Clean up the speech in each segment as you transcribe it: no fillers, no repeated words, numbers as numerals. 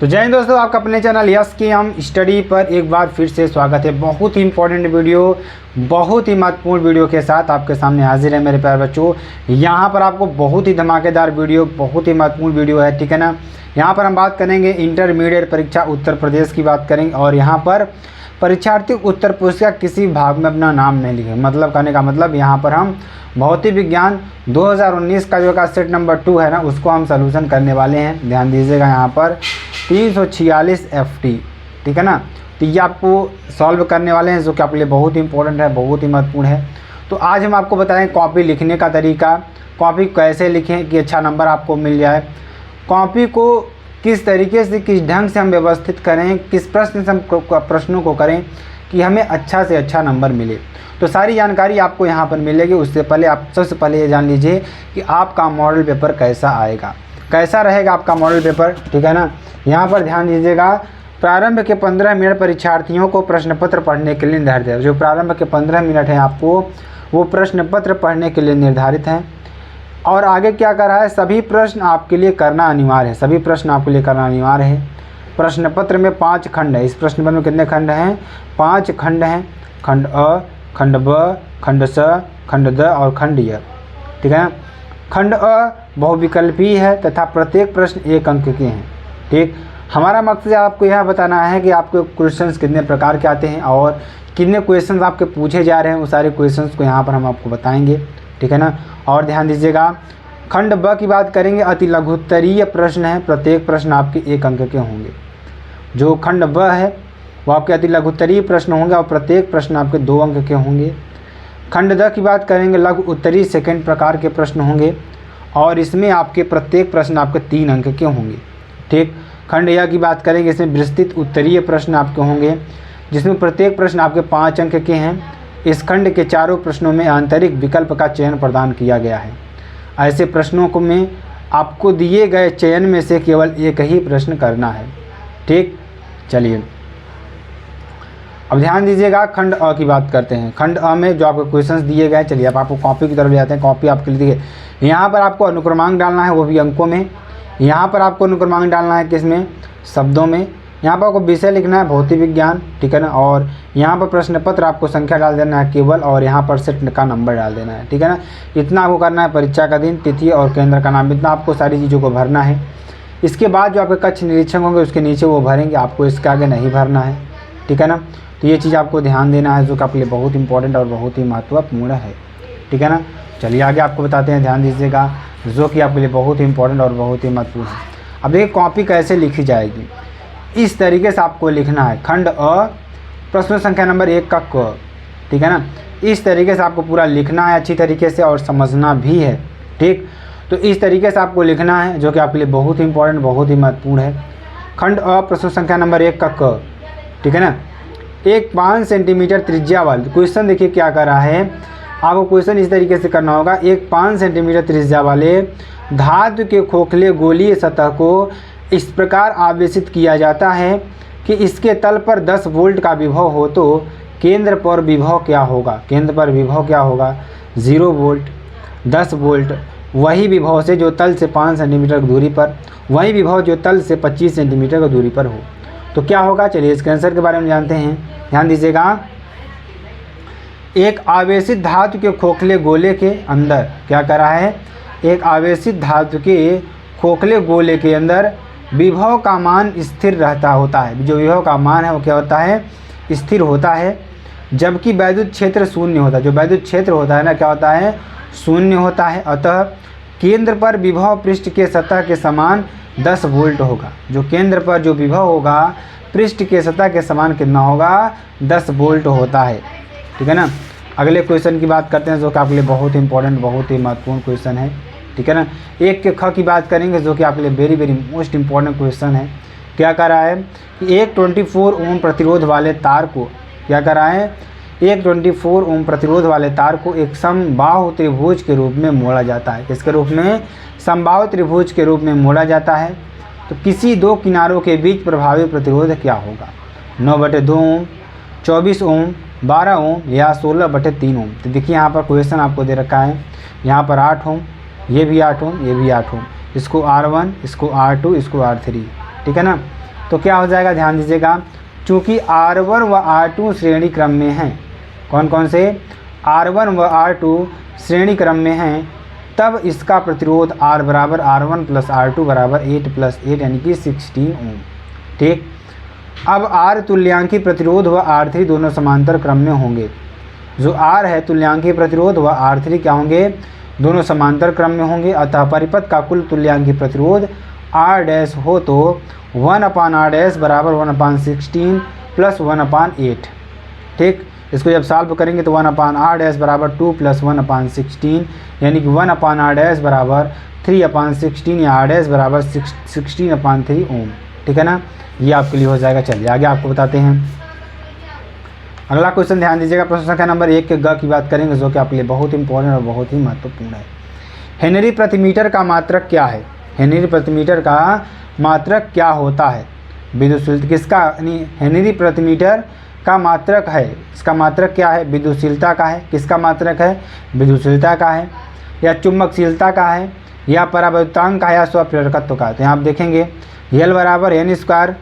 तो जय हिंद दोस्तों, आपका अपने चैनल यस की हम स्टडी पर एक बार फिर से स्वागत है। बहुत ही इंपॉर्टेंट वीडियो, बहुत ही महत्वपूर्ण वीडियो के साथ आपके सामने हाजिर है मेरे प्यारे बच्चों। यहाँ पर आपको बहुत ही धमाकेदार वीडियो, बहुत ही महत्वपूर्ण वीडियो है, ठीक है ना। यहाँ पर हम बात करेंगे इंटरमीडिएट परीक्षा उत्तर प्रदेश की बात करेंगे और यहाँ पर परीक्षार्थी उत्तर पुस्तिका किसी भाग में अपना नाम नहीं लिखे। मतलब कहने का मतलब यहाँ पर हम भौतिक विज्ञान 2019 का जो का सेट नंबर 2 है ना, उसको हम सलूशन करने वाले हैं। ध्यान दीजिएगा, यहाँ पर 346 FT, ठीक है ना। तो ये आपको सॉल्व करने वाले हैं, जो कि आपके लिए बहुत ही इंपॉर्टेंट है, बहुत ही महत्वपूर्ण है। तो आज हम आपको बताएं कॉपी लिखने का तरीका, कॉपी कैसे लिखें कि अच्छा नंबर आपको मिल जाए, कॉपी को किस तरीके से, किस ढंग से हम व्यवस्थित करें, किस प्रश्न से हम प्रश्नों को करें कि हमें अच्छा से अच्छा नंबर मिले। तो सारी जानकारी आपको यहाँ पर मिलेगी। उससे पहले आप सबसे पहले ये जान लीजिए कि आपका मॉडल पेपर कैसा आएगा, कैसा रहेगा आपका मॉडल पेपर, ठीक है ना। यहाँ पर ध्यान दीजिएगा, प्रारंभ के 15 मिनट परीक्षार्थियों को प्रश्न पत्र पढ़ने के लिए निर्धारित है। जो प्रारंभ के 15 मिनट हैं आपको वो प्रश्न पत्र पढ़ने के लिए निर्धारित हैं। और आगे क्या कर रहा है, सभी प्रश्न आपके लिए करना अनिवार्य है, सभी प्रश्न आपके लिए करना अनिवार्य है। प्रश्न पत्र में 5 खंड है। इस प्रश्न पत्र में कितने खंड हैं? 5 खंड हैं। खंड अ, खंड ब, खंड स, खंड द और खंड य, ठीक है ना। खंड अ बहुविकल्पीय है तथा प्रत्येक प्रश्न 1 अंक के हैं, ठीक। हमारा मकसद आपको यह बताना है कि आपके क्वेश्चंस कितने प्रकार के आते हैं और कितने क्वेश्चंस आपके पूछे जा रहे हैं। वो सारे क्वेश्चंस को यहाँ पर हम आपको बताएंगे, ठीक है ना। और ध्यान दीजिएगा, खंड ब की बात करेंगे, अति लघुत्तरीय प्रश्न है, प्रत्येक प्रश्न आपके 1 अंक के होंगे। जो खंड ब है वो आपके अति लघुत्तरीय प्रश्न होंगे और प्रत्येक प्रश्न आपके 2 अंक के होंगे। खंड द की बात करेंगे, लघु उत्तरीय सेकंड प्रकार के प्रश्न होंगे और इसमें आपके प्रत्येक प्रश्न आपके 3 अंक के होंगे, ठीक। खंड य की बात करेंगे, इसमें विस्तृत उत्तरीय प्रश्न आपके होंगे जिसमें प्रत्येक प्रश्न आपके 5 अंक के हैं। इस खंड के चारों प्रश्नों में आंतरिक विकल्प का चयन प्रदान किया गया है। ऐसे प्रश्नों को में आपको दिए गए चयन में से केवल एक ही प्रश्न करना है, ठीक। चलिए अब ध्यान दीजिएगा, खंड अ की बात करते हैं। खंड अ में जो आपको क्वेश्चंस दिए गए, चलिए अब आपको कॉपी की तरफ ले जाते हैं। कॉपी आपके लिए देखिए, यहाँ पर आपको अनुक्रमांक डालना है, वो भी अंकों में। यहाँ पर आपको अनुक्रमांक डालना है किसमें? शब्दों में। यहाँ पर आपको विषय लिखना है भौतिक विज्ञान, ठीक है ना। और यहाँ पर प्रश्न पत्र आपको संख्या डाल देना है केवल, और यहाँ पर सेट का नंबर डाल देना है, ठीक है ना। इतना आपको करना है। परीक्षा का दिन, तिथि और केंद्र का नाम, इतना आपको सारी चीज़ों को भरना है। इसके बाद जो आपके कक्ष निरीक्षक होंगे उसके नीचे वो भरेंगे, आपको इसके आगे नहीं भरना है, ठीक है ना। तो ये चीज़ आपको ध्यान देना है, जो कि आपके लिए बहुत इंपॉर्टेंट और बहुत ही महत्वपूर्ण है, ठीक है ना। चलिए आगे आपको बताते हैं, ध्यान दीजिएगा, जो कि आपके लिए बहुत ही इंपॉर्टेंट और बहुत ही महत्वपूर्ण है। अब देखिए कॉपी कैसे लिखी जाएगी, इस तरीके से आपको लिखना है। खंड अ, प्रश्न संख्या नंबर 1 का क, ठीक है ना। इस तरीके से आपको पूरा लिखना है अच्छी तरीके से और समझना भी है, ठीक। तो इस तरीके से आपको लिखना है, जो कि आपके लिए बहुत ही इंपॉर्टेंट, बहुत ही महत्वपूर्ण है। खंड अ, प्रश्न संख्या नंबर 1 का क, ठीक है ना। एक 5 सेंटीमीटर त्रिज्या वाले क्वेश्चन, देखिए क्या कर रहा है आपको। क्वेश्चन इस तरीके से करना होगा, एक 5 सेंटीमीटर त्रिज्या वाले धातु के खोखले गोलीय सतह को इस प्रकार आवेशित किया जाता है कि इसके तल पर 10 वोल्ट का विभव हो, तो केंद्र पर विभव क्या होगा? केंद्र पर विभव क्या होगा? 0 वोल्ट। 10 वोल्ट वही विभव से जो तल से 5 सेंटीमीटर की दूरी पर, वही विभव जो तल से 25 सेंटीमीटर की दूरी पर हो, तो क्या होगा? चलिए इसके आंसर के बारे में जानते हैं। ध्यान दीजिएगा, एक आवेशित धातु के खोखले गोले के अंदर क्या कर रहा है? एक आवेशित धातु के खोखले गोले के अंदर विभव का मान स्थिर रहता होता है। जो विभव का मान है वो क्या होता है? स्थिर होता है, जबकि वैद्युत क्षेत्र शून्य होता है। जो वैद्युत क्षेत्र होता है ना, क्या होता है? शून्य होता है। अतः केंद्र पर विभव पृष्ठ के सतह के समान 10 वोल्ट होगा। जो केंद्र पर जो विभव होगा पृष्ठ के सतह के समान कितना होगा? 10 वोल्ट होता है, ठीक है ना। अगले क्वेश्चन की बात करते हैं, जो कि आपके लिए बहुत इंपॉर्टेंट, बहुत ही महत्वपूर्ण क्वेश्चन है, ठीक है ना। 1 के ख की बात करेंगे, जो कि आपके लिए very very most important question है। क्या कर रहा है कि एक 24 ओम प्रतिरोध वाले तार को, क्या कर रहा है? एक 24 ओम प्रतिरोध वाले तार को एक समबाहु त्रिभुज के रूप में मोड़ा जाता है। किसके रूप में? समबाहु त्रिभुज के रूप में मोड़ा जाता है। तो किसी 2 किनारों के बीच प्रभावी प्रतिरोध क्या होगा? 9/2 ओम, 24 ओम, 12 ओम या 16/3 ओम। तो देखिए यहाँ पर क्वेश्चन आपको दे रखा है, यहाँ पर 8 ओम, ये भी 8 ओम, ये भी 8 ओम, इसको R1, इसको R2, इसको R3, ठीक है ना। तो क्या हो जाएगा, ध्यान दीजिएगा, चूँकि R1 व R2 श्रेणी क्रम में हैं, कौन कौन से, R1 व R2 श्रेणी क्रम में हैं, तब इसका प्रतिरोध R बराबर R1 प्लस R2 बराबर 8 प्लस 8 यानी कि 16 ओम। ठीक, अब R तुल्यांकी प्रतिरोध व R3 दोनों समांतर क्रम में होंगे। जो R है तुल्यांकी प्रतिरोध व R3 क्या होंगे, दोनों समांतर क्रम में होंगे। अतः परिपथ का कुल तुल्यांकी प्रतिरोध R डैश हो तो 1/R डैश बराबर 1/16 प्लस 1/8। ठीक, इसको जब सॉल्व करेंगे तो 1/R डैश बराबर 2 प्लस 1/16 यानी कि 1/R डैश बराबर 3/16 या R डैश बराबर 16/3 ओम। ठीक है ना, ये आपके लिए हो जाएगा। चलिए आगे आपको बताते हैं। अगला क्वेश्चन ध्यान दीजिएगा, प्रश्न संख्या नंबर 1 के ग की बात करेंगे, जो कि आपके लिए बहुत इंपॉर्टेंट और बहुत ही महत्वपूर्ण है। हेनरी प्रति मीटर का मात्रक क्या है, हेनरी प्रति मीटर का मात्रक क्या होता है, विद्युतशीलता किसका, यानी हेनरी प्रति मीटर का मात्रक है, इसका मात्रक क्या है, विद्युतशीलता का है, किसका मात्रक है, विद्युतशीलता का है, या चुंबकशीलता का है, या परावैद्युतांक का है, या स्वप्रेरकत्व का है। तो यहाँ आप देखेंगे L बराबर n स्क्वायर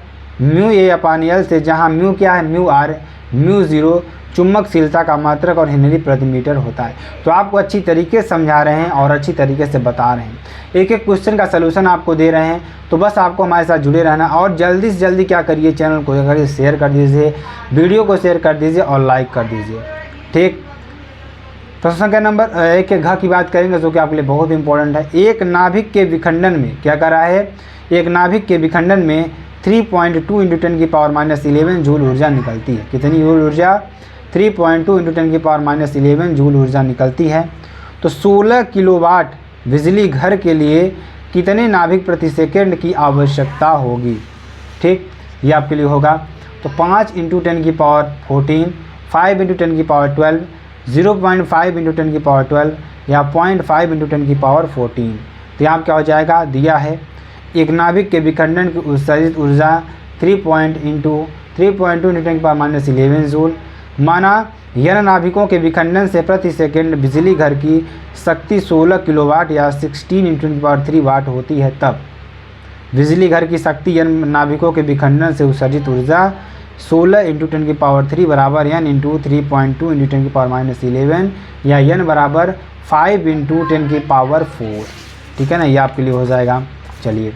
म्यू A/L से, जहाँ म्यू क्या है, म्यू R, म्यू 0 चुंबकशीलता का मात्रक और हेनरी प्रति मीटर होता है। तो आपको अच्छी तरीके से समझा रहे हैं और अच्छी तरीके से बता रहे हैं, एक एक क्वेश्चन का सलूशन आपको दे रहे हैं। तो बस आपको हमारे साथ जुड़े रहना और जल्दी से जल्दी क्या करिए, चैनल को करिए शेयर कर दीजिए, वीडियो को शेयर कर दीजिए और लाइक कर दीजिए। ठीक, प्रश्न संख्या नंबर 1 के घ की बात करेंगे, जो कि आपके लिए बहुत इंपॉर्टेंट है। एक नाभिक के विखंडन में क्या कर रहा है, एक नाभिक के विखंडन में 3.2 × 10⁻11 जूल ऊर्जा निकलती है। कितनी जूल ऊर्जा, 3.2 × 10⁻11 जूल ऊर्जा निकलती है। तो 16 किलोवाट बिजली घर के लिए कितने नाभिक प्रति सेकंड की आवश्यकता होगी। ठीक, ये आपके लिए होगा। तो 5 × 10⁻14, 5 × 10⁻12, 0.5 × 10⁻12 या 0.5 × 10⁻14। तो यहाँ क्या हो जाएगा, दिया है एक नाभिक के विखंडन की उत्सर्जित ऊर्जा 3.2 × 10⁻11 जूल। माना यन नाभिकों के विखंडन से प्रति सेकंड बिजली घर की शक्ति 16 किलोवाट या 16 × 10³ वाट होती है, तब बिजली घर की शक्ति यन नाभिकों के विखंडन से उत्सर्जित ऊर्जा 16 × 10³ बराबर n × 3.2 × 10⁻11 या n बराबर 5 × 10⁻4। ठीक है ना, ये आपके लिए हो जाएगा। चलिए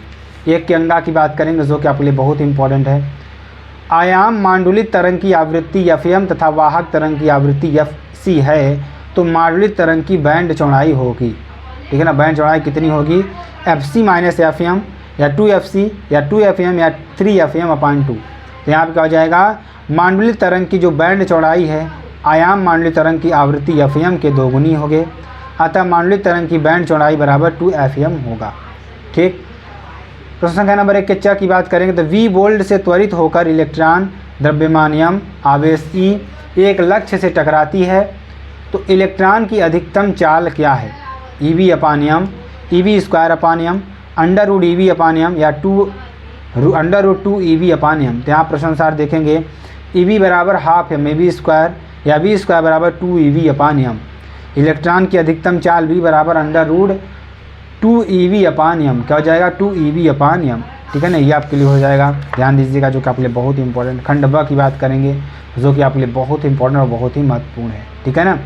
एक के अंगा की बात करेंगे, जो कि आपके लिए बहुत इंपॉर्टेंट है। आयाम मांडुलित तरंग की आवृत्ति FM तथा वाहक तरंग की आवृत्ति FC है, तो मांडुलित तरंग की बैंड चौड़ाई होगी। ठीक है ना, बैंड चौड़ाई कितनी होगी, FC माइनस FM या 2FC या 2FM या 3FM/2। तो यहाँ पर क्या हो जाएगा, मांडुलित तरंग की जो बैंड चौड़ाई है आयाम मांडुलित तरंग की आवृत्ति FM के दोगुनी होगे, अतः मांडुलित तरंग की बैंड चौड़ाई बराबर 2FM होगा। ठीक, प्रश्न संख्या नंबर 1 के च की बात करेंगे, तो V वोल्ट से त्वरित होकर इलेक्ट्रॉन द्रव्यमानियम आवेश E एक लक्ष्य से टकराती है, तो इलेक्ट्रॉन की अधिकतम चाल क्या है, EV/m, EV² √EV/m या √2 EV/m। तो यहाँ प्रश्नानुसार देखेंगे EV बराबर ½ m EV² या V² बराबर 2 EV/m। इलेक्ट्रॉन की अधिकतम चाल V बराबर √2 EV/m, क्या हो जाएगा, 2 EV/m। ठीक है ना, ये आपके लिए हो जाएगा। ध्यान दीजिएगा, जो कि आपके लिए बहुत इंपॉर्टेंट। खंड ब की बात करेंगे, जो कि आपके लिए बहुत इंपॉर्टेंट और बहुत ही महत्वपूर्ण है। ठीक है ना,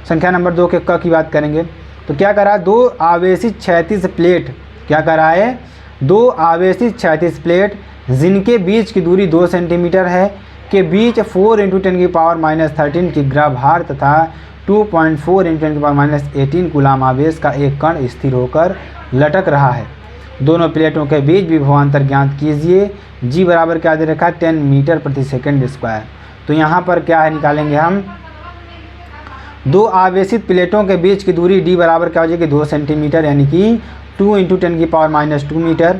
संख्या नंबर 2 के क की बात करेंगे, तो क्या करा, 2 आवेशित क्षैतिज प्लेट, क्या करा है, 2 आवेशित क्षैतिज प्लेट जिनके बीच की दूरी 2 सेंटीमीटर है के बीच 4 × 10⁻13 की ग्राभार तथा 2.4 × 10⁻18 कूलाम आवेश का एक कण स्थिर होकर लटक रहा है। दोनों प्लेटों के बीच विभवांतर ज्ञात कीजिए। G बराबर क्या दे रखा है, 10 मीटर प्रति सेकंड स्क्वायर। तो यहाँ पर क्या है, निकालेंगे हम 2 आवेशित प्लेटों के बीच की दूरी D बराबर क्या हो जाएगी, 2 सेंटीमीटर यानी कि 2 × 10⁻2 मीटर।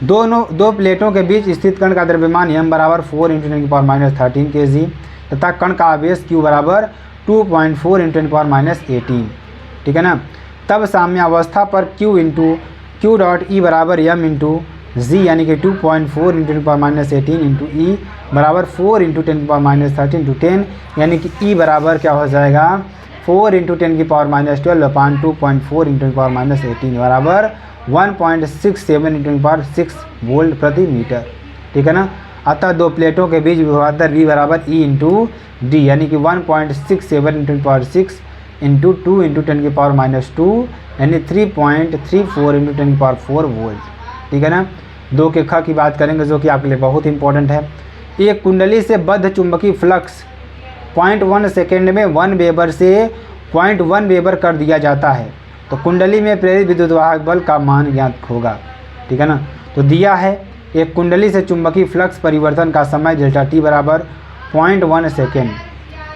दो प्लेटों के बीच स्थित कण का द्रव्यमान m बराबर 4 × 10⁻13 kg तथा कण का आवेश q बराबर 2.4 × 10⁻18। ठीक है ना, तब साम्यावस्था पर q डॉट E बराबर m × g यानी कि 2.4 × 10⁻18 × E बराबर 4 × 10⁻13 × 10 यानी कि E बराबर क्या हो जाएगा, 4 × 10⁻12/2.4 × 10⁻18 बराबर 1.67 × 10⁻6 वोल्ट प्रति मीटर। ठीक है ना। अतः दो प्लेटों के बीच विभवांतर V बराबर E इंटू डी, यानी कि 1.67 इंटू 6 इंटू 2 इंटू 10⁻², यानी 3.34 इंटू 10⁴ वोल्ट, ठीक है ना। 2 के ख की बात करेंगे जो कि आपके लिए बहुत इंपॉर्टेंट है। एक कुंडली से बद्ध चुंबकीय फ्लक्स 0.1 सेकेंड में 1 वेबर से 0.1 वेबर कर दिया जाता है, तो कुंडली में प्रेरित विद्युत वाहक बल का मान ज्ञात होगा, ठीक है ना। तो दिया है एक कुंडली से चुंबकीय फ्लक्स परिवर्तन का समय डेल्टा टी बराबर 0.1 सेकेंड।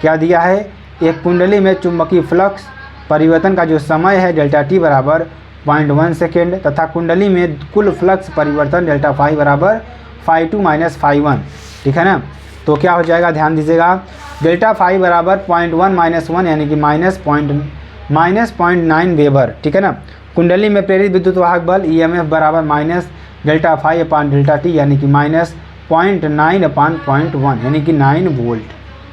क्या दिया है, एक कुंडली में चुंबकीय फ्लक्स परिवर्तन का जो समय है डेल्टा टी बराबर 0.1 सेकेंड, तथा कुंडली में कुल फ्लक्स परिवर्तन डेल्टा फाई बराबर φ2 - φ1, ठीक है ना। तो क्या हो जाएगा, ध्यान दीजिएगा, डेल्टा फाई बराबर 0.1 - 1 यानी कि -0.9 वेबर, ठीक है ना। कुंडली में प्रेरित विद्युत वाहक बल EMF बराबर minus delta phi upon delta T, यानी कि -0.9 अपान 0.1 यानी कि 9 वोल्ट,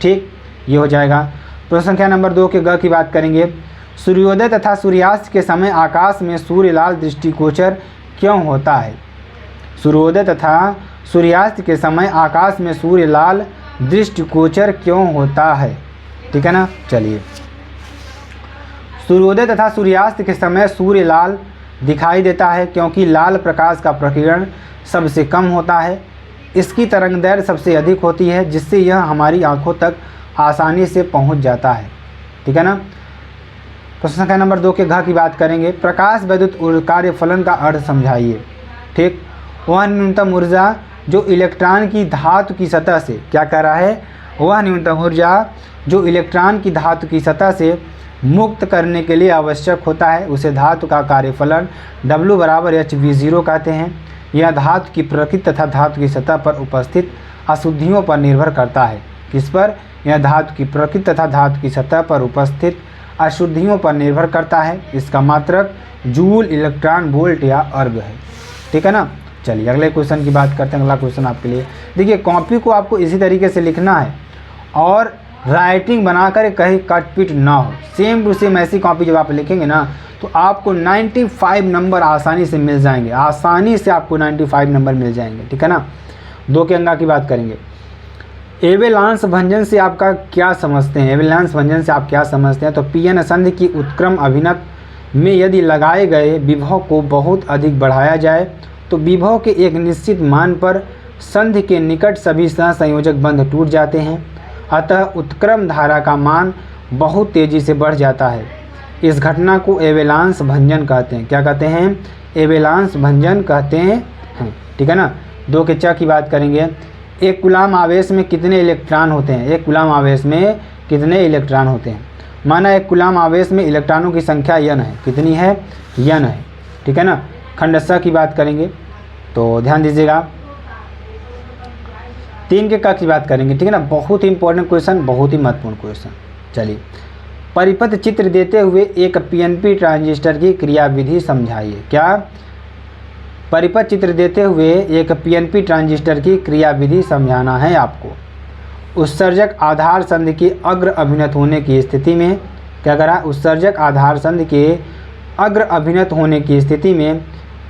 ठीक, ये हो जाएगा। प्रश्न संख्या नंबर 2 के ग की बात करेंगे। सूर्योदय तथा सूर्यास्त के समय आकाश में सूर्य लाल दृष्टिगोचर क्यों होता है। सूर्योदय तथा सूर्यास्त के समय आकाश में सूर्य लाल दृष्टिगोचर क्यों होता है, ठीक है ना। चलिए, सूर्योदय तथा सूर्यास्त के समय सूर्य लाल दिखाई देता है क्योंकि लाल प्रकाश का प्रकीर्णन सबसे कम होता है, इसकी तरंगदैर्घ्य सबसे अधिक होती है, जिससे यह हमारी आंखों तक आसानी से पहुंच जाता है, ठीक है ना। प्रश्न संख्या नंबर 2 के घ की बात करेंगे। प्रकाश विद्युत कार्य फलन का अर्थ समझाइए, ठीक। वह न्यूनतम ऊर्जा जो इलेक्ट्रॉन की धातु की सतह से, क्या कह रहा है, वह न्यूनतम ऊर्जा जो इलेक्ट्रॉन की धातु की सतह से मुक्त करने के लिए आवश्यक होता है, उसे धातु का कार्यफलन W बराबर HV0 कहते हैं। यह धातु की प्रकृति तथा धातु की सतह पर उपस्थित अशुद्धियों पर निर्भर करता है। किस पर, यह धातु की प्रकृति तथा धातु की सतह पर उपस्थित अशुद्धियों पर निर्भर करता है। इसका मात्रक जूल, इलेक्ट्रॉन वोल्ट या अर्ग है, ठीक है ना। चलिए अगले क्वेश्चन की बात करते हैं। अगला क्वेश्चन आपके लिए, देखिए कॉपी को आपको इसी तरीके से लिखना है और राइटिंग बनाकर कहीं कट पिट ना हो, सेम टू सेम ऐसी कॉपी जब आप लिखेंगे ना तो आपको 95 नंबर आसानी से मिल जाएंगे, आसानी से आपको 95 नंबर मिल जाएंगे, ठीक है ना। 2 के अंक की बात करेंगे। एवेलांस भंजन से आपका क्या समझते हैं, एवेलांस भंजन से आप क्या समझते हैं। तो पीएन संधि की उत्क्रम अभिनत में यदि लगाए गए विभव को बहुत अधिक बढ़ाया जाए तो विभव के एक निश्चित मान पर संधि के निकट सभी सहसंयोजक बंध टूट जाते हैं, अतः उत्क्रम धारा का मान बहुत तेज़ी से बढ़ जाता है। इस घटना को एवेलांस भंजन कहते हैं। क्या कहते हैं, एवेलांस भंजन कहते हैं, ठीक है ना। 2 के च की बात करेंगे। एक कूलाम आवेश में कितने इलेक्ट्रॉन होते हैं, एक कूलाम आवेश में कितने इलेक्ट्रॉन होते हैं। माना एक कूलाम आवेश में इलेक्ट्रॉनों की संख्या n है, कितनी है, n है, ठीक है ना। खंड स की बात करेंगे तो ध्यान दीजिएगा। 3 के क की बात करेंगे, ठीक है ना। बहुत ही इंपॉर्टेंट क्वेश्चन, बहुत ही महत्वपूर्ण क्वेश्चन। चलिए, परिपथ चित्र देते हुए एक पीएनपी ट्रांजिस्टर की क्रियाविधि समझाइए। क्या, परिपथ चित्र देते हुए एक पीएनपी ट्रांजिस्टर की क्रियाविधि समझाना है आपको। उत्सर्जक आधार संधि के अग्र अभिनत होने की स्थिति में, क्या करा, उत्सर्जक आधार संधि के अग्र अभिनत होने की स्थिति में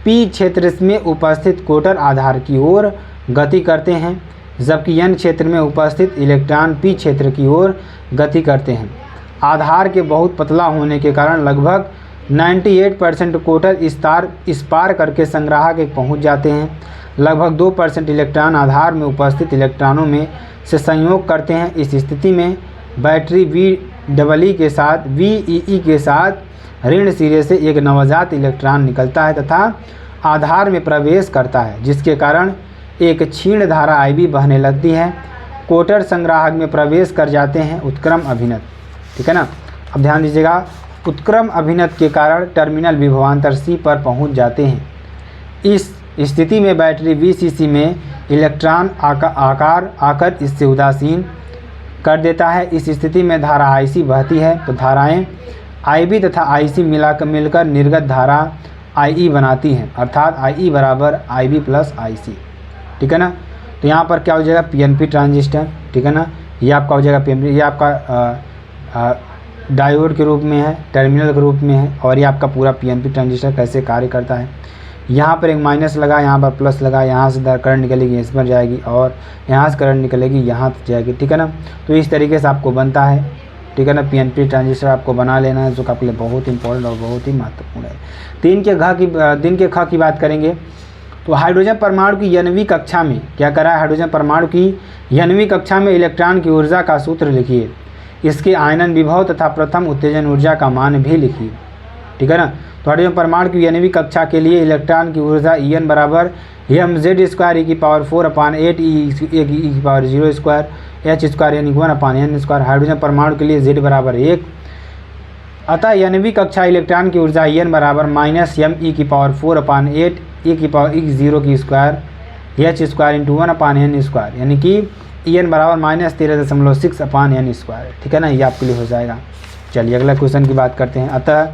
पी क्षेत्र में उपस्थित कोटर आधार की ओर गति करते हैं, जबकि एन क्षेत्र में उपस्थित इलेक्ट्रॉन पी क्षेत्र की ओर गति करते हैं। आधार के बहुत पतला होने के कारण लगभग 98% कोटर इस पार करके संग्राहक एक पहुंच जाते हैं। लगभग 2% इलेक्ट्रॉन आधार में उपस्थित इलेक्ट्रॉनों में से संयोग करते हैं। इस स्थिति में बैटरी VEE के साथ VEE के साथ ऋण सिरे से एक नवजात इलेक्ट्रॉन निकलता है तथा आधार में प्रवेश करता है, जिसके कारण एक क्षीण धारा IB बहने लगती है। कोटर संग्राहक में प्रवेश कर जाते हैं उत्क्रम अभिनत, ठीक है ना। अब ध्यान दीजिएगा, उत्क्रम अभिनत के कारण टर्मिनल विभवांतर C पर पहुंच जाते हैं। इस स्थिति में बैटरी VCC में इलेक्ट्रॉन आकर इससे उदासीन कर देता है। इस स्थिति में धारा IC बहती है, तो धाराएं IB तथा IC मिलकर निर्गत धारा IE बनाती हैं, अर्थात IE बराबर IB प्लस IC, ठीक है ना। तो यहाँ पर क्या हो जाएगा, PNP ट्रांजिस्टर, ठीक है ना। ये आपका हो जाएगा PNP, ये आपका डायोड के रूप में है, टर्मिनल के रूप में है, और ये आपका पूरा PNP ट्रांजिस्टर कैसे कार्य करता है। यहाँ पर एक माइनस लगा, यहाँ पर प्लस लगा, यहाँ से करंट निकलेगी इस पर जाएगी और यहाँ से करंट निकलेगी यहाँ तक जाएगी, ठीक है ना। तो इस तरीके से आपको बनता है, ठीक है ना। पीएनपी ट्रांजिस्टर आपको बना लेना है, जो आपके लिए बहुत इंपॉर्टेंट और बहुत ही महत्वपूर्ण है। दिन के ख की बात करेंगे तो हाइड्रोजन परमाणु की नवीं कक्षा में क्या करा है, हाइड्रोजन परमाणु की नवीं कक्षा में इलेक्ट्रॉन की ऊर्जा का सूत्र लिखिए, इसके आयनन विभव तथा प्रथम उत्तेजन ऊर्जा का मान भी लिखिए, ठीक है ना। तो हाइड्रोजन परमाणु की 9वीं कक्षा के लिए इलेक्ट्रॉन की ऊर्जा En बराबर mz² e⁴/8 e⁴0² h² यानी 1/n²। हाइड्रोजन परमाणु के लिए z बराबर 1, अतः 9वीं कक्षा इलेक्ट्रॉन की ऊर्जा En बराबर -me⁴/8 e⁴0² h² × 1/n², यानी कि En बराबर -13.6/n², ठीक है ना। ये आपके लिए हो जाएगा। चलिए अगला क्वेश्चन की बात करते हैं। अतः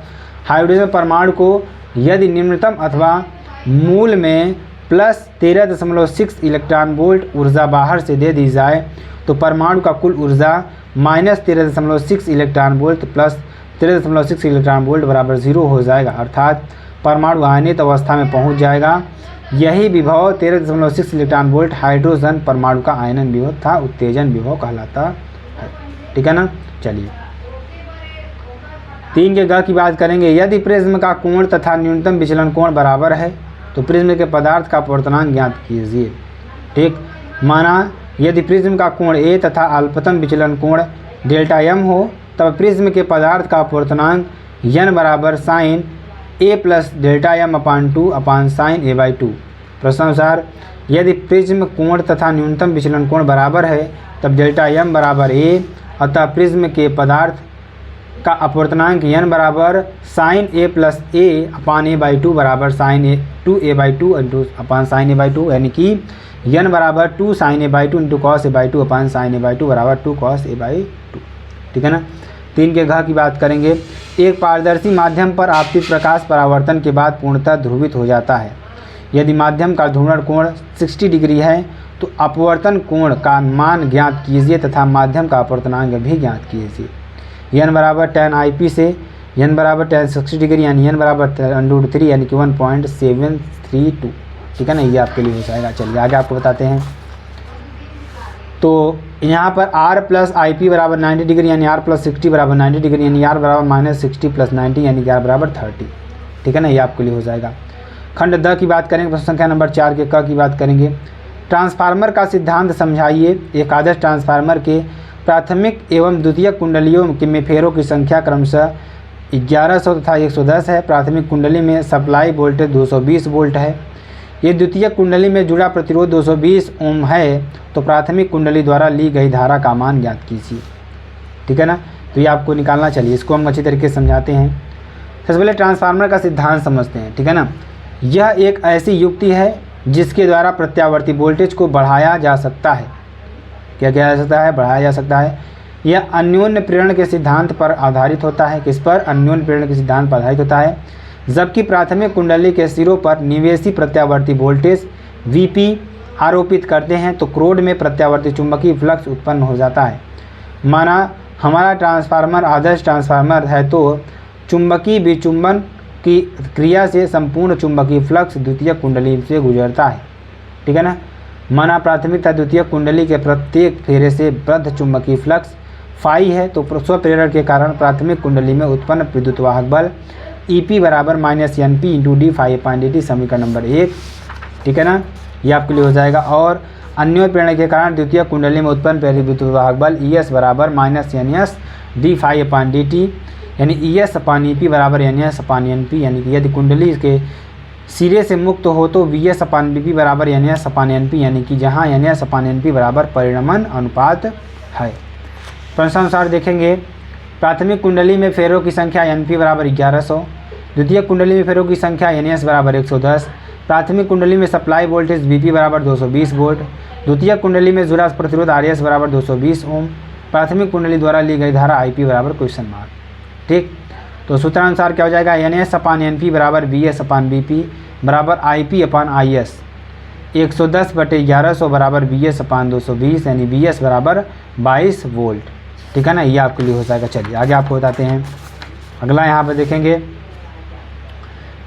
हाइड्रोजन परमाणु को यदि निम्नतम अथवा मूल में +13.6 इलेक्ट्रॉन वोल्ट ऊर्जा बाहर से दे दी जाए तो परमाणु का कुल ऊर्जा -13.6 electron volt plus 13.6 electron volt बराबर 0 हो जाएगा, अर्थात परमाणु आयनित अवस्था में पहुंच जाएगा। यही विभव 13.6 इलेक्ट्रॉन वोल्ट हाइड्रोजन परमाणु का आयनन विभव तथा उत्तेजन विभव कहलाता है, ठीक है ना। चलिए 3 के ग की बात करेंगे। यदि प्रिज्म का कोण तथा न्यूनतम विचलन कोण बराबर है तो प्रिज्म के पदार्थ का अपवर्तनांक ज्ञात कीजिए, ठीक। माना यदि प्रिज्म का कोण A तथा अल्पतम विचलन कोण Δm हो तब प्रिज्म के पदार्थ का अपवर्तनांक n बराबर sine A plus Δm/2 sin A/2। प्रश्नानुसार यदि प्रिज्म कोण तथा न्यूनतम विचलन कोण बराबर है तब Δm बराबर A, अतः प्रिज्म के पदार्थ का अपवर्तनांक n बराबर साइन A प्लस A/A/2 बराबर साइन 2A/2 sin A/2, यानी कि n बराबर 2 sin A/2 × cos A/2 sin A/2 बराबर 2 cos A/2, ठीक है ना। 3 के घ की बात करेंगे। एक पारदर्शी माध्यम पर आपतित प्रकाश परावर्तन के बाद पूर्णतः ध्रुवित हो जाता है। यदि माध्यम का ध्रुवण कोण 60 डिग्री है तो अपवर्तन कोण का मान ज्ञात कीजिए तथा माध्यम का अपवर्तनांक भी ज्ञात कीजिए। n बराबर tan IP से n बराबर tan 60 डिग्री यानी n बराबर √3 यानी कि 1.732, ठीक है ना। ये आपके लिए हो जाएगा। चलिए आगे आपको बताते हैं। तो यहाँ पर r प्लस IP बराबर 90 डिग्री यानी r प्लस 60 बराबर 90 डिग्री यानी r बराबर -60 + 90 यानी कि r बराबर 30, ठीक है ना। ये आपके लिए हो जाएगा। खंड द की बात करेंगे। प्रश्न संख्या नंबर 4 के क की बात करेंगे। ट्रांसफार्मर का सिद्धांत समझाइए। एक आदर्श ट्रांसफार्मर के प्राथमिक एवं द्वितीयक कुंडलियों में फेरों की संख्या क्रमशः 1100 तथा 110 है। प्राथमिक कुंडली में सप्लाई वोल्टेज 220 वोल्ट है। ये द्वितीयक कुंडली में जुड़ा प्रतिरोध 220 ओम है, तो प्राथमिक कुंडली द्वारा ली गई धारा का मान ज्ञात कीजिए, ठीक है ना। तो ये आपको निकालना। चलिए इसको हम अच्छी तरीके से समझाते हैं। सबसे पहले ट्रांसफार्मर का सिद्धांत समझते हैं, ठीक है ना। यह एक ऐसी युक्ति है जिसके द्वारा प्रत्यावर्ती वोल्टेज को बढ़ाया जा सकता है। क्या किया जा सकता है? बढ़ाया जा सकता है। यह अन्योन्य प्रेरण के सिद्धांत पर आधारित होता है। किस पर? अन्योन्य प्रेरण के सिद्धांत पर आधारित होता है। जबकि प्राथमिक कुंडली के सिरों पर निवेशी प्रत्यावर्ती वोल्टेज Vp आरोपित करते हैं तो क्रोड में प्रत्यावर्ती चुंबकीय फ्लक्स उत्पन्न हो जाता है। माना हमारा ट्रांसफार्मर आदर्श ट्रांसफार्मर है तो चुंबकीय विचुंबन की क्रिया से संपूर्ण चुंबकीय फ्लक्स द्वितीय कुंडली से गुजरता है, ठीक है ना। माना प्राथमिक तथा द्वितीय कुंडली के प्रत्येक फेरे से बद्ध चुंबकीय फ्लक्स फाई है तो स्वप्रेरण के कारण प्राथमिक कुंडली में उत्पन्न विद्युत वाहक बल EP बराबर -Np × d∅dt समीकरण नंबर 1, ठीक है ना। ये आपके लिए हो जाएगा। और अन्योन्य प्रेरण के कारण द्वितीय कुंडली में उत्पन्न विद्युत वाहक बल ES बराबर -NS d∅ dt यानी ES/EP बराबर NS/NP, यानी कि यदि कुंडली के सिरे से मुक्त हो तो VS/BP बराबर NS/NP, यानी कि जहाँ NS/NP बराबर परिणमन अनुपात है। प्रश्नानुसार देखेंगे। प्राथमिक कुंडली में फेरों की संख्या Np बराबर 1100, द्वितीय कुंडली में फेरों की संख्या NS बराबर 110, प्राथमिक कुंडली में सप्लाई वोल्टेज Vp बराबर 220 वोल्ट, द्वितीय कुंडली में जुड़ा प्रतिरोध RS बराबर 220 ओम, प्राथमिक कुंडली द्वारा ली गई धारा IP बराबर क्वेश्चन मार्क, ठीक। तो सूत्रानुसार क्या हो जाएगा? NS/NP बराबर VS/BP बराबर IP/IS 110/1100 बराबर VS/220 यानी VS बराबर 22 वोल्ट, ठीक है ना। ये आपके लिए हो जाएगा। चलिए आगे आपको बताते हैं। अगला यहाँ पर देखेंगे।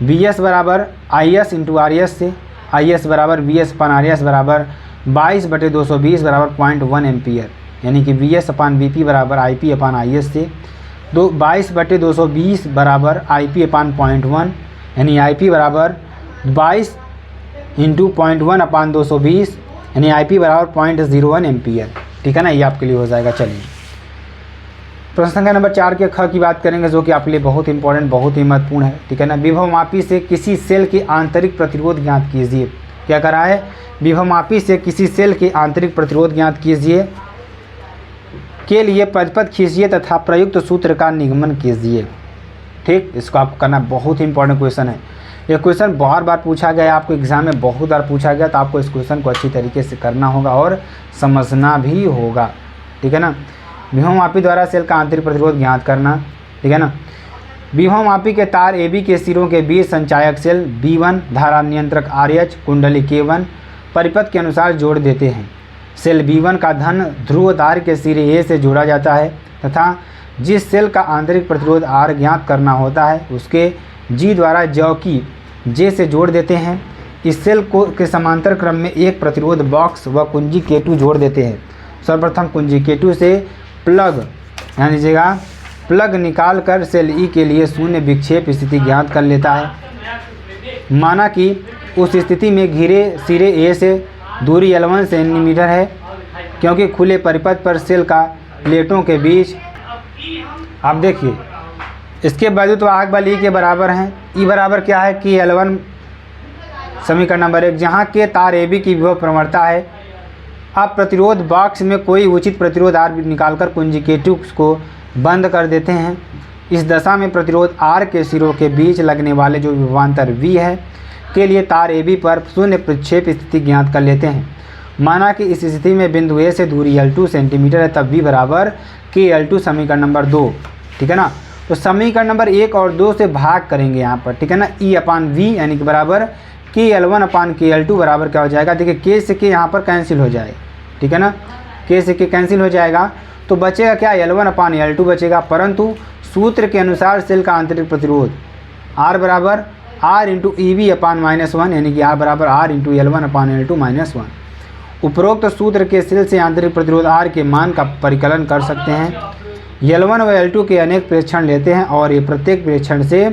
वी एस बराबर I S into R S से, आई एस बराबर V S upon R S बराबर 22/220 बराबर 0.1 एम्पियर, यानी कि वी एस अपान वी पी बराबर I P upon I S से 22/220 बराबर आई पी अपान 0.1, यानी आई पी बराबर 22 इंटू 0.1 अपान 220, यानी आई पी बराबर 0.01 एम्पियर। ठीक है ना, ये आपके लिए हो जाएगा। चलिए प्रश्न संख्या नंबर 4 के ख की बात करेंगे, जो कि आपके लिए बहुत इंपॉर्टेंट, बहुत ही महत्वपूर्ण है। ठीक है ना, विभवमापी से किसी सेल के आंतरिक प्रतिरोध ज्ञात कीजिए। क्या करा है, विभवमापी से किसी सेल के आंतरिक प्रतिरोध ज्ञात कीजिए के लिए पदपद खींचिए तथा प्रयुक्त सूत्र का निगमन कीजिए। ठीक, इसको आपको करना बहुत ही इंपॉर्टेंट क्वेश्चन है। ये क्वेश्चन बहुत बार पूछा गया है, आपको एग्जाम में बहुत बार पूछा गया, तो आपको इस क्वेश्चन को अच्छी तरीके से करना होगा और समझना भी होगा। ठीक है ना, विभवमापी द्वारा सेल का आंतरिक प्रतिरोध ज्ञात करना। ठीक है ना, विभवमापी के तार AB के सिरों के बीच संचायक सेल B1 धारा नियंत्रक RH कुंडली K1 परिपथ के अनुसार जोड़ देते हैं। सेल B1 का धन ध्रुव तार के सिरे A से जोड़ा जाता है तथा जिस सेल का आंतरिक प्रतिरोध R ज्ञात करना होता है उसके G द्वारा जॉकी J से जोड़ देते हैं। इस सेल को के समांतर क्रम में एक प्रतिरोध बॉक्स व कुंजी K2 जोड़ देते हैं। सर्वप्रथम कुंजी K2 से प्लग ध्यान दीजिएगा, प्लग निकाल कर सेल E के लिए शून्य विक्षेप स्थिति ज्ञात कर लेता है। माना कि उस स्थिति में घिरे सिरे A से दूरी L1 सेंटीमीटर है, क्योंकि खुले परिपथ पर सेल का प्लेटों के बीच, आप देखिए इसके वैद्युत वाहक बल E के बराबर हैं। E बराबर क्या है कि L1 समीकरण नंबर 1, जहाँ के तार AB की विभव प्रवणता है। अब प्रतिरोध बॉक्स में कोई उचित प्रतिरोध R निकालकर कुंजी K2 को बंद कर देते हैं। इस दशा में प्रतिरोध R के सिरों के बीच लगने वाले जो विभवांतर V है के लिए तार AB पर शून्य प्रक्षेप स्थिति ज्ञात कर लेते हैं। माना कि इस स्थिति में बिंदु A से दूरी L2 सेंटीमीटर है, तब V बराबर KL2 समीकरण नंबर 2। ठीक है ना, तो समीकरण नंबर 1 और 2 से भाग करेंगे यहाँ पर। ठीक है ना, E अपान V यानी कि बराबर KL1 अपान KL2 बराबर क्या हो जाएगा, देखिए K से K यहाँ पर कैंसिल हो जाए। ठीक है ना, K से K कैंसिल हो जाएगा तो बचेगा क्या, L1 अपान L2 बचेगा। परंतु सूत्र के अनुसार सेल का आंतरिक प्रतिरोध R बराबर R इंटू EV अपान -1, यानी कि R बराबर R इंटू L1 अपान L2 -1। उपरोक्त सूत्र के सेल से आंतरिक प्रतिरोध R के मान का परिकलन कर सकते हैं। L1 व L2 के अनेक प्रेक्षण लेते हैं और ये प्रत्येक प्रेक्षण से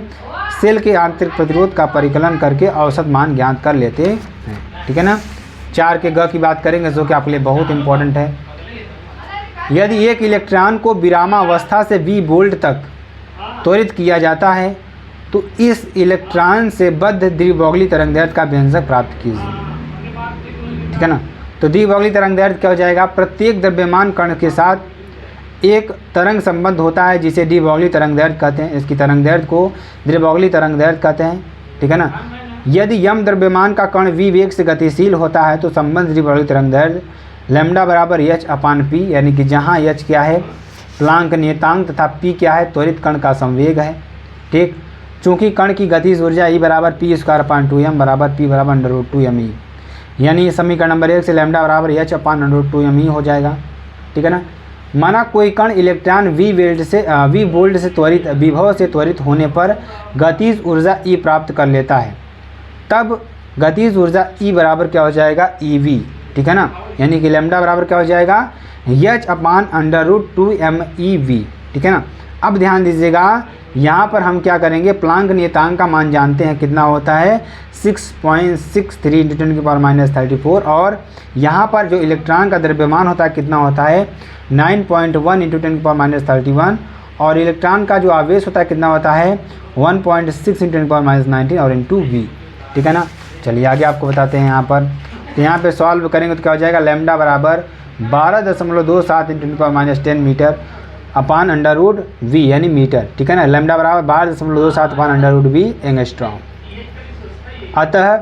सेल के आंतरिक प्रतिरोध का परिकलन करके औसत मान ज्ञात कर लेते हैं। ठीक है ना, 4 के ग की बात करेंगे, जो कि आपके लिए बहुत इंपॉर्टेंट है। यदि एक इलेक्ट्रॉन को विरामावस्था से V वोल्ट तक त्वरित किया जाता है तो इस इलेक्ट्रॉन से बद्ध द्विबौगली तरंगदैर्घ्य का व्यंजक प्राप्त कीजिए। ठीक है ना, तो द्विबौगली तरंगदैर्घ्य क्या हो जाएगा, प्रत्येक द्रव्यमान कण के साथ एक तरंग संबंध होता है जिसे द्विबौगली तरंगदैर्घ्य कहते हैं। इसकी तरंगदैर्घ्य को द्विबौगली तरंगदैर्घ्य कहते हैं। ठीक है ना, यदि यम द्रव्यमान का कण V वेग से गतिशील होता है तो संबंध द्विबौगली तरंगदैर्घ्य लैम्डा बराबर H अपान P, यानी कि जहाँ H क्या है प्लांक नियतांक तथा P क्या है त्वरित कण का संवेग है। ठीक, चूँकि कण की गतिज ऊर्जा E बराबर P स्क्वायर अपान 2m बराबर P बराबर √2me, यानी समीकरण नंबर 1 से लैम्डा बराबर H अपान √2me हो जाएगा। ठीक है ना, माना कोई कण इलेक्ट्रॉन V वोल्ट से त्वरित विभव से त्वरित होने पर गतिज ऊर्जा E प्राप्त कर लेता है, तब गतिज ऊर्जा E बराबर क्या हो जाएगा, EV। ठीक है ना, यानी कि लैम्डा बराबर क्या हो जाएगा, H अपान √2meV। ठीक है ना, अब ध्यान दीजिएगा यहाँ पर हम क्या करेंगे, प्लांक नियतांक का मान जानते हैं कितना होता है 6.63 × 10⁻34, और यहाँ पर जो इलेक्ट्रॉन का द्रव्यमान होता है कितना होता है 9.1 × 10⁻31, और इलेक्ट्रॉन का जो आवेश होता है कितना होता है 1.6 × 10⁻19 और इंटू V। ठीक है ना, चलिए आगे आपको बताते हैं। यहाँ पर तो यहाँ पे सॉल्व करेंगे तो क्या हो जाएगा, लैम्डा बराबर 12.27 × 10⁻10 मीटर अपान √V यानी मीटर। ठीक है ना, लैम्डा बराबर 12.27 अपान √V एंगस्ट्रॉम। अतः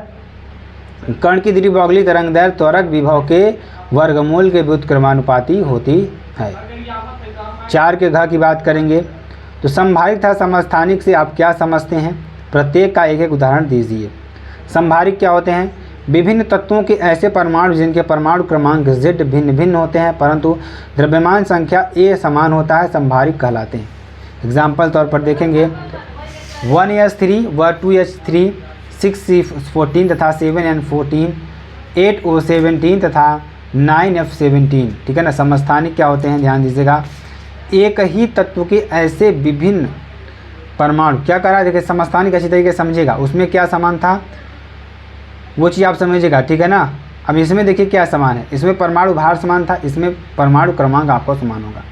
कण की द्विबौगली तरंगदैर्घ्य त्वरक विभव के वर्गमूल के व्युत्क्रमानुपाती होती है। 4 के घ की बात करेंगे तो संभारिक तथा समस्थानिक से आप क्या समझते हैं, प्रत्येक का एक एक उदाहरण दीजिए। संभारिक क्या होते हैं, विभिन्न तत्वों के ऐसे परमाणु जिनके परमाणु क्रमांक Z भिन्न भिन्न होते हैं परंतु द्रव्यमान संख्या A समान होता है, संभारिक कहलाते हैं। एग्जाम्पल तौर पर देखेंगे 1s3 व 2h3, 6c14 तथा 7n14, 8o17 तथा 9f17, ठीक है ना। समस्थानिक क्या होते हैं, ध्यान दीजिएगा। एक ही तत्व के ऐसे विभिन्न परमाणु, क्या करा, देखिए समस्थानिक अच्छी तरीके से समझेगा, उसमें क्या समान था वो चीज़ आप समझिएगा, ठीक है ना। अब इसमें देखिए क्या समान है, इसमें परमाणु भार समान था, इसमें परमाणु क्रमांक आपको समान होगा।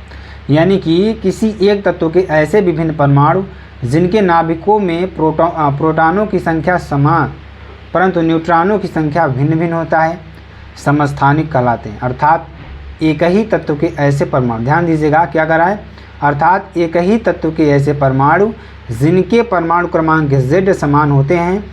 यानी कि किसी एक तत्व के ऐसे विभिन्न परमाणु जिनके नाभिकों में प्रोटॉनों की संख्या समान परंतु न्यूट्रॉनों की संख्या भिन्न भिन्न होता है, समस्थानिक कहलाते हैं। अर्थात एक ही तत्व के ऐसे परमाणु, ध्यान दीजिएगा क्या करा है, अर्थात एक ही तत्व के ऐसे परमाणु जिनके परमाणु क्रमांक Z समान होते हैं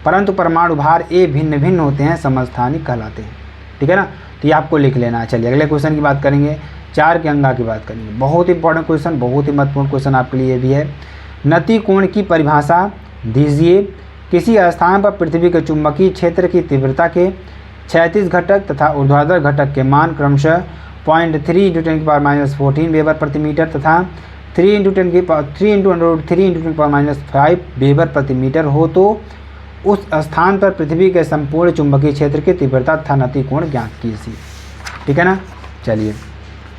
परंतु परमाणु भार A भिन्न भिन्न होते हैं, समस्थानिक कहलाते हैं, ठीक है ना। तो ये आपको लिख लेना है। चलिए अगले क्वेश्चन की बात करेंगे, 4 के अंगा की बात करेंगे। बहुत इंपॉर्टेंट क्वेश्चन, बहुत ही महत्वपूर्ण क्वेश्चन आपके लिए भी है। नति कोण की परिभाषा दीजिए। किसी स्थान पर पृथ्वी के चुंबकीय क्षेत्र की तीव्रता के क्षैतिज घटक तथा ऊर्ध्वाधर घटक के मान क्रमशः 0.3 × 10⁻14 वेबर प्रति मीटर तथा 3 × 10⁻5 वेबर प्रति मीटर हो तो उस स्थान पर पृथ्वी के संपूर्ण चुंबकीय क्षेत्र की तीव्रता तथा नति कोण ज्ञात कीजिए, ठीक है ना। चलिए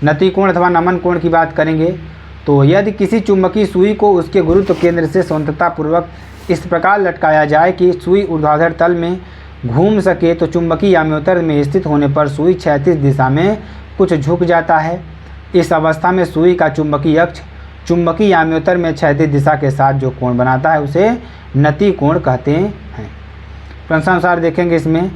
नति कोण अथवा नमन कोण की बात करेंगे। तो यदि किसी चुंबकीय सुई को उसके गुरुत्व केंद्र से स्वतंत्रतापूर्वक इस प्रकार लटकाया जाए कि सुई ऊर्ध्वाधर तल में घूम सके तो चुंबकीय याम्योत्तर में स्थित होने पर सुई क्षैतिज दिशा में कुछ झुक जाता है। इस अवस्था में सुई का चुंबकीय अक्ष चुंबकीय याम्योत्तर में क्षैतिज दिशा के साथ जो कोण बनाता है उसे नति कोण कहते हैं। प्रश्नानुसार देखेंगे, इसमें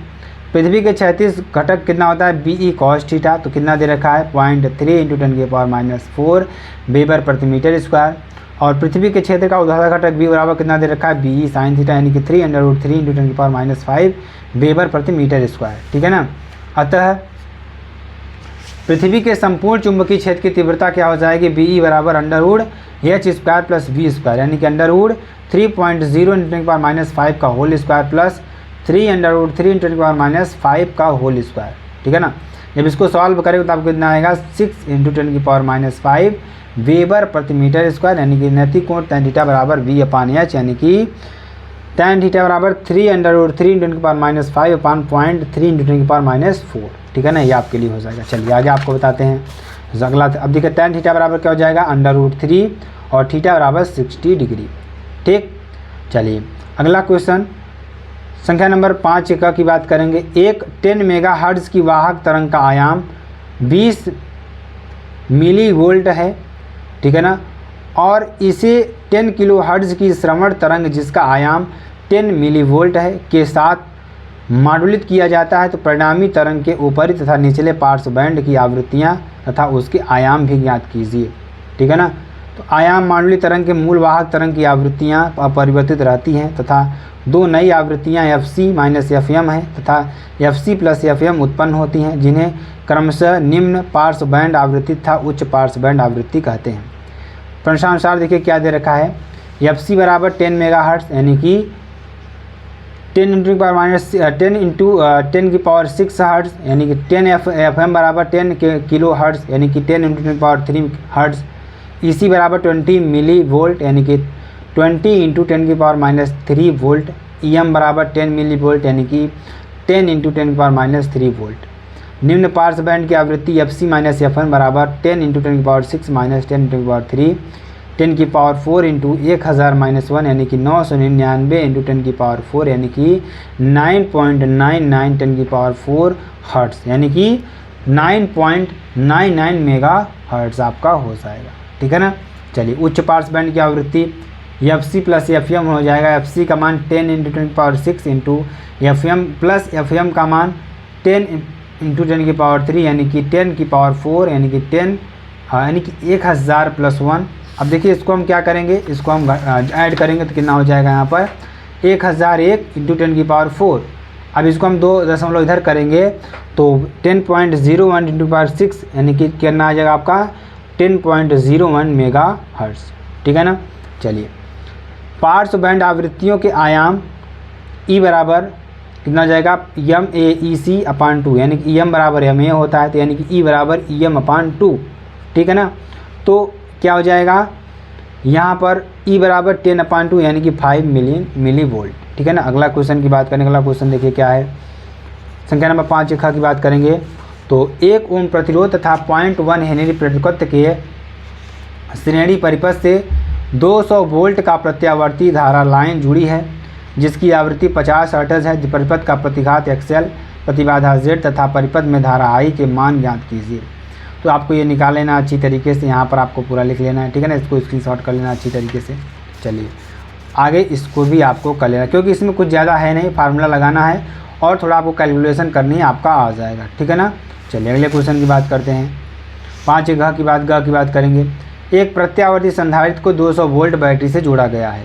पृथ्वी के क्षैतिज घटक कितना होता है, BE cos थीटा, तो कितना दे रखा है 0.3 × 10⁻⁴ वेबर प्रति मीटर स्क्वायर। और पृथ्वी के क्षेत्र का ऊर्ध्वाधर घटक B बराबर कितना दे रखा है, BE sin थीटा, यानी कि 3√3 × 10⁻5 वेबर प्रति मीटर स्क्वायर, ठीक है ना। अतः पृथ्वी के संपूर्ण चुंबकीय क्षेत्र की तीव्रता क्या हो जाएगी, BE बराबर √h² + v², यानी कि √3.0 × 10⁻5 का होल स्क्वायर प्लस 3√3 × 10⁻5 का होल स्क्वायर, ठीक है ना। जब इसको सॉल्व करेंगे तो आपको कितना आएगा 6 × 10⁻5 वेबर प्रति मीटर स्क्वायर, यानी कि नति कोण tan थीटा बराबर V/h, यानी कि tan थीटा बराबर 3√3 × 10⁻5 / 0.3 × 10⁻4, ठीक है ना। ये आपके लिए हो जाएगा। चलिए आगे आपको बताते हैं अगला। अब देखिए tan थीटा बराबर क्या हो जाएगा, √3 और थीटा बराबर 60 डिग्री, ठीक। चलिए अगला क्वेश्चन संख्या नंबर 5 की बात करेंगे। एक 10 मेगाहर्ट्ज़ की वाहक तरंग का आयाम 20 मिलीवोल्ट है, ठीक है ना, और इसे 10 किलोहर्ट्ज़ की श्रवण तरंग जिसका आयाम 10 मिलीवोल्ट है के साथ मॉड्यूलेट किया जाता है तो परिणामी तरंग के ऊपरी तथा निचले पार्श्व बैंड की आवृत्तियाँ तथा उसके आयाम भी ज्ञात कीजिए, ठीक है ना। तो आयाम मांडुली तरंग के मूल वाहक तरंग की आवृत्तियाँ अपरिवर्तित रहती हैं तथा 2 नई आवृत्तियाँ FC-FM हैं तथा FC+FM उत्पन्न होती हैं, जिन्हें क्रमशः निम्न पार्श्व बैंड आवृत्ति तथा उच्च पार्श्व बैंड आवृत्ति कहते हैं। प्रश्नानुसार देखिए क्या दे रखा है, FC बराबर 10 मेगाहर्ट्ज़, यानी कि 10 × 10⁻6 हर्ट्ज़, यानी कि 10 FM बराबर 10 किलो हर्ट्ज़, यानी कि 10 × 10⁻3 हर्ट्ज़। EC बराबर 20 मिली वोल्ट, यानी कि 20 × 10⁻³ वोल्ट। EM बराबर 10 मिली वोल्ट, यानी कि 10 × 10⁻³ वोल्ट। निम्न पार्श्व बैंड की आवृत्ति FC-FM बराबर 10 × 10⁻6 - 10 × 10⁻³ 10⁴ × 1000-1, यानी कि 999 × 10⁴, यानी कि 9.99 10⁴ हर्ट्ज़, यानी कि 9.99 मेगा हर्ट्ज़ आपका हो जाएगा, ठीक है ना। चलिए उच्च पार्श्व बैंड की आवृत्ति FC+FM हो जाएगा। FC का मान 10 × 10⁻6 FM का मान 10 × 10⁻3, यानी कि 10⁴, यानी कि 10 यानी कि 1000 + 1। अब देखिए इसको हम क्या करेंगे, इसको हम ऐड करेंगे तो कितना हो जाएगा यहाँ पर 1001 × 10⁴। अब इसको हम 2 दशमलव इधर करेंगे तो 10.01 × 10⁻6, यानी कि कितना आ जाएगा आपका 10.01 मेगा हर्ट्ज़, ठीक है ना। चलिए पार्श्व बैंड आवृत्तियों के आयाम E बराबर कितना हो जाएगा MAEC/2, यानी कि EM बराबर MA होता है, तो यानी कि E बराबर EM/2, ठीक है ना। तो क्या हो जाएगा यहाँ पर E बराबर 10/2 यानी कि 5 मिली वोल्ट। ठीक है ना। अगला क्वेश्चन की बात करें, अगला क्वेश्चन देखिए क्या है। संख्या नंबर 5 की बात करेंगे तो 1 ओम प्रतिरोध तथा 0.1 हेनरी प्रतिरोध के श्रेणी परिपथ से 200 वोल्ट का प्रत्यावर्ती धारा लाइन जुड़ी है जिसकी आवृत्ति 50 हर्ट्ज है। परिपथ का प्रतिघात XL, प्रतिबाधा Z तथा परिपथ में धारा I के मान ज्ञात कीजिए। तो आपको ये निकाल लेना अच्छी तरीके से, यहाँ पर आपको पूरा लिख लेना है। ठीक है ना। इसको स्क्रीनशॉट कर लेना अच्छी तरीके से। चलिए आगे इसको भी आपको कर लेना, क्योंकि इसमें कुछ ज़्यादा है नहीं, फार्मूला लगाना है और थोड़ा आपको कैलकुलेशन करनी है, आपका आ जाएगा। ठीक है ना। चलिए अगले क्वेश्चन की बात करते हैं। 5 ग की बात करेंगे। एक प्रत्यावर्ती संधारित्र को 200 वोल्ट बैटरी से जोड़ा गया है।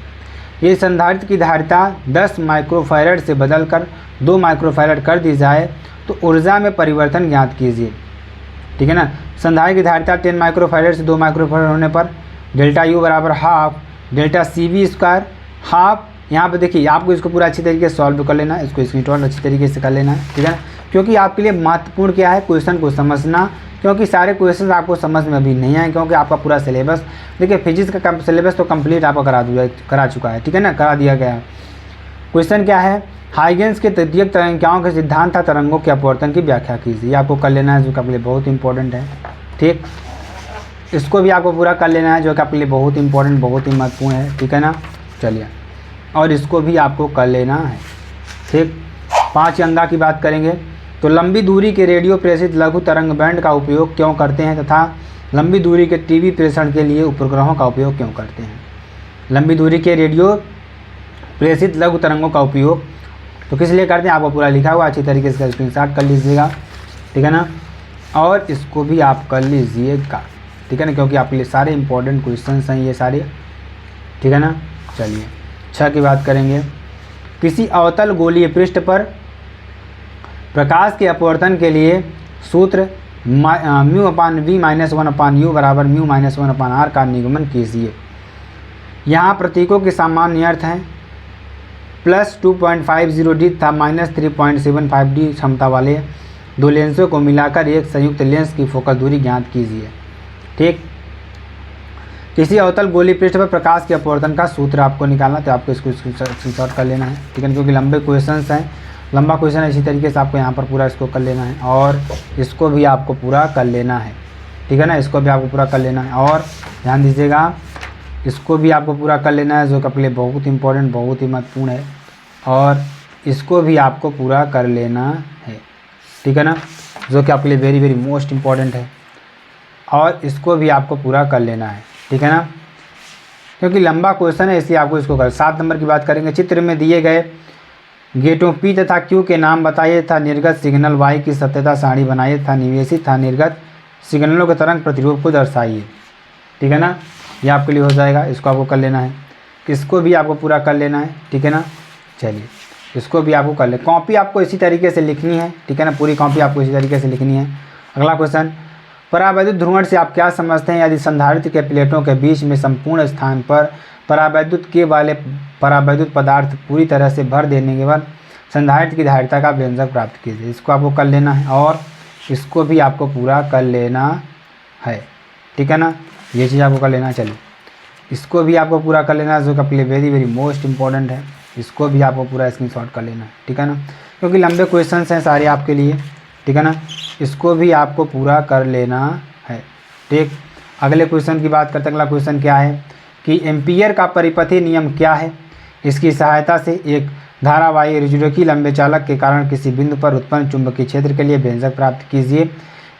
ये संधारित्र की धारिता 10 माइक्रोफैरड से बदलकर 2 माइक्रोफैरड कर दी जाए तो ऊर्जा में परिवर्तन ज्ञात कीजिए। ठीक है ना। संधारित्र की धारिता 10 माइक्रोफैरड से 2 माइक्रोफैरड होने पर डेल्टा U बराबर half delta CV square half. यहाँ पे देखिए आपको इसको पूरा अच्छी तरीके से सॉल्व कर लेना है, इसको स्क्रीनशॉट अच्छी तरीके से कर लेना है। ठीक है ना। क्योंकि आपके लिए महत्वपूर्ण क्या है, क्वेश्चन को समझना, क्योंकि सारे क्वेश्चन आपको समझ में अभी नहीं आए, क्योंकि आपका पूरा सिलेबस देखिए फिजिक्स का सिलेबस तो कंप्लीट आपका करा चुका है। ठीक है ना, करा दिया गया है। क्वेश्चन क्या है, हाइगेंस के तृतीयक तरंगिकाओं के सिद्धांत था तरंगों के अपवर्तन की व्याख्या कीजिए। आपको कर लेना है, जो कि आपके लिए बहुत इंपॉर्टेंट है। ठीक, इसको भी आपको पूरा कर लेना है, जो कि आपके लिए बहुत इंपॉर्टेंट, बहुत ही महत्वपूर्ण है। ठीक है ना। चलिए और इसको भी आपको कर लेना है। ठीक, 5 अंगा की बात करेंगे तो लंबी दूरी के रेडियो प्रेषित लघु तरंग बैंड का उपयोग क्यों करते हैं तथा लंबी दूरी के टीवी प्रेषण के लिए उपग्रहों का उपयोग क्यों करते हैं। लंबी दूरी के रेडियो प्रेषित लघु तरंगों का उपयोग तो किस लिए करते हैं, आपको पूरा लिखा हुआ अच्छी तरीके से स्क्रीनशॉट कर लीजिएगा। ठीक है ना। और इसको भी आप कर लीजिएगा। ठीक है ना, क्योंकि आपके लिए सारे इंपॉर्टेंट क्वेश्चन हैं ये सारे। ठीक है ना। चलिए 6 की बात करेंगे। किसी अवतल गोलीय पृष्ठ पर प्रकाश के अपवर्तन के लिए सूत्र μ/v-1/u बराबर μ-1/r का निगमन कीजिए। यहाँ प्रतीकों के सामान्य अर्थ हैं +2.50D तथा -3.75D क्षमता वाले 2 लेंसों को मिलाकर एक संयुक्त लेंस की फोकस दूरी ज्ञात कीजिए। ठीक, किसी अवतल गोलीय पृष्ठ पर प्रकाश के अपवर्तन का सूत्र आपको निकालना, तो आपको इसको स्क्रीनशॉट कर लेना है। ठीक है, क्योंकि लंबे क्वेश्चंस हैं, लंबा क्वेश्चन है, इसी तरीके से आपको यहाँ पर पूरा इसको कर लेना है और इसको भी आपको पूरा कर लेना है। ठीक है ना, इसको भी आपको पूरा कर लेना है और ध्यान दीजिएगा इसको भी आपको पूरा कर लेना है, जो कि आपके लिए बहुत इंपॉर्टेंट, बहुत ही महत्वपूर्ण है और इसको भी आपको पूरा कर लेना है। ठीक है ना, जो कि आपके लिए वेरी वेरी मोस्ट इम्पॉर्टेंट है और इसको भी आपको पूरा कर लेना है। ठीक है ना, क्योंकि लंबा क्वेश्चन है इसलिए आपको इसको कर। 7 नंबर की बात करेंगे। चित्र में दिए गए गेटों P तथा Q के नाम बताइए तथा निर्गत सिग्नल Y की सत्यता सारणी बनाइए तथा निवेशित तथा निर्गत सिग्नलों के तरंग प्रतिरूप को दर्शाइए। ठीक है ना, ये आपके लिए हो जाएगा, इसको आपको कर लेना है, इसको भी आपको पूरा कर लेना है। ठीक है ना। चलिए इसको भी आपको कर ले। कॉपी आपको इसी तरीके से लिखनी है। ठीक है ना, पूरी कॉपी आपको इसी तरीके से लिखनी है। अगला क्वेश्चन, परावैद्युत ध्रुवण से आप क्या समझते हैं। यदि संधारित्र के प्लेटों के बीच में संपूर्ण स्थान पर परावैद्युत के वाले परावैद्युत पदार्थ पूरी तरह से भर देने के बाद संधारित्र की धारिता का व्यंजक प्राप्त कीजिए। इसको आपको कर लेना है और इसको भी आपको पूरा कर लेना है। ठीक है ना, ये चीज़ आपको कर लेना है। चलिए इसको भी आपको पूरा कर लेना है, जो कि आपके लिए वेरी वेरी मोस्ट इंपॉर्टेंट है। इसको भी आपको पूरा स्क्रीनशॉट कर लेना है। ठीक है ना, क्योंकि लंबे क्वेश्चंस हैं सारे आपके लिए। ठीक है ना, इसको भी आपको पूरा कर लेना है। ठीक, अगले क्वेश्चन की बात करते हैं। अगला क्वेश्चन क्या है कि एम्पियर का परिपथीय नियम क्या है। इसकी सहायता से एक धारावाही रुजुकी लंबे चालक के कारण किसी बिंदु पर उत्पन्न चुंबकीय क्षेत्र के लिए व्यंजक प्राप्त कीजिए।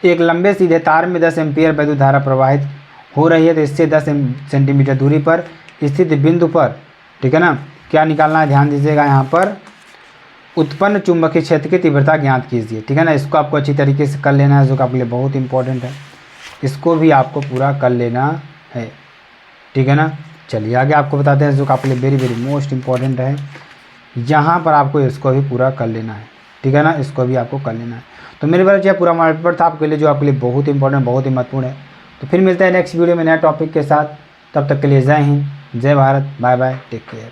एक लंबे सीधे तार में 10 एम्पियर वैद्युत धारा प्रवाहित हो रही है, तो इससे 10 सेंटीमीटर दूरी पर स्थित बिंदु पर, ठीक है ना, क्या निकालना है, ध्यान दीजिएगा, यहाँ पर उत्पन्न चुंबकीय क्षेत्र की तीव्रता ज्ञात कीजिए। ठीक है ना, इसको आपको अच्छी तरीके से कर लेना है, जो कि आपके लिए बहुत इंपॉर्टेंट है। इसको भी आपको पूरा कर लेना है। ठीक है ना, चलिए आगे आपको बताते हैं, जो कि आपके लिए वेरी वेरी मोस्ट इंपॉर्टेंट है। यहाँ पर आपको इसको भी पूरा कर लेना है। ठीक है ना, इसको भी आपको कर लेना है। तो मेरे बारे जो पूरा हमारा पेपर था आपके लिए, जो आपके लिए बहुत इंपॉर्टेंट, बहुत ही महत्वपूर्ण है। तो फिर मिलते हैं नेक्स्ट वीडियो में नया टॉपिक के साथ। तब तक के लिए जय हिंद, जय Bharat, bye bye, take care.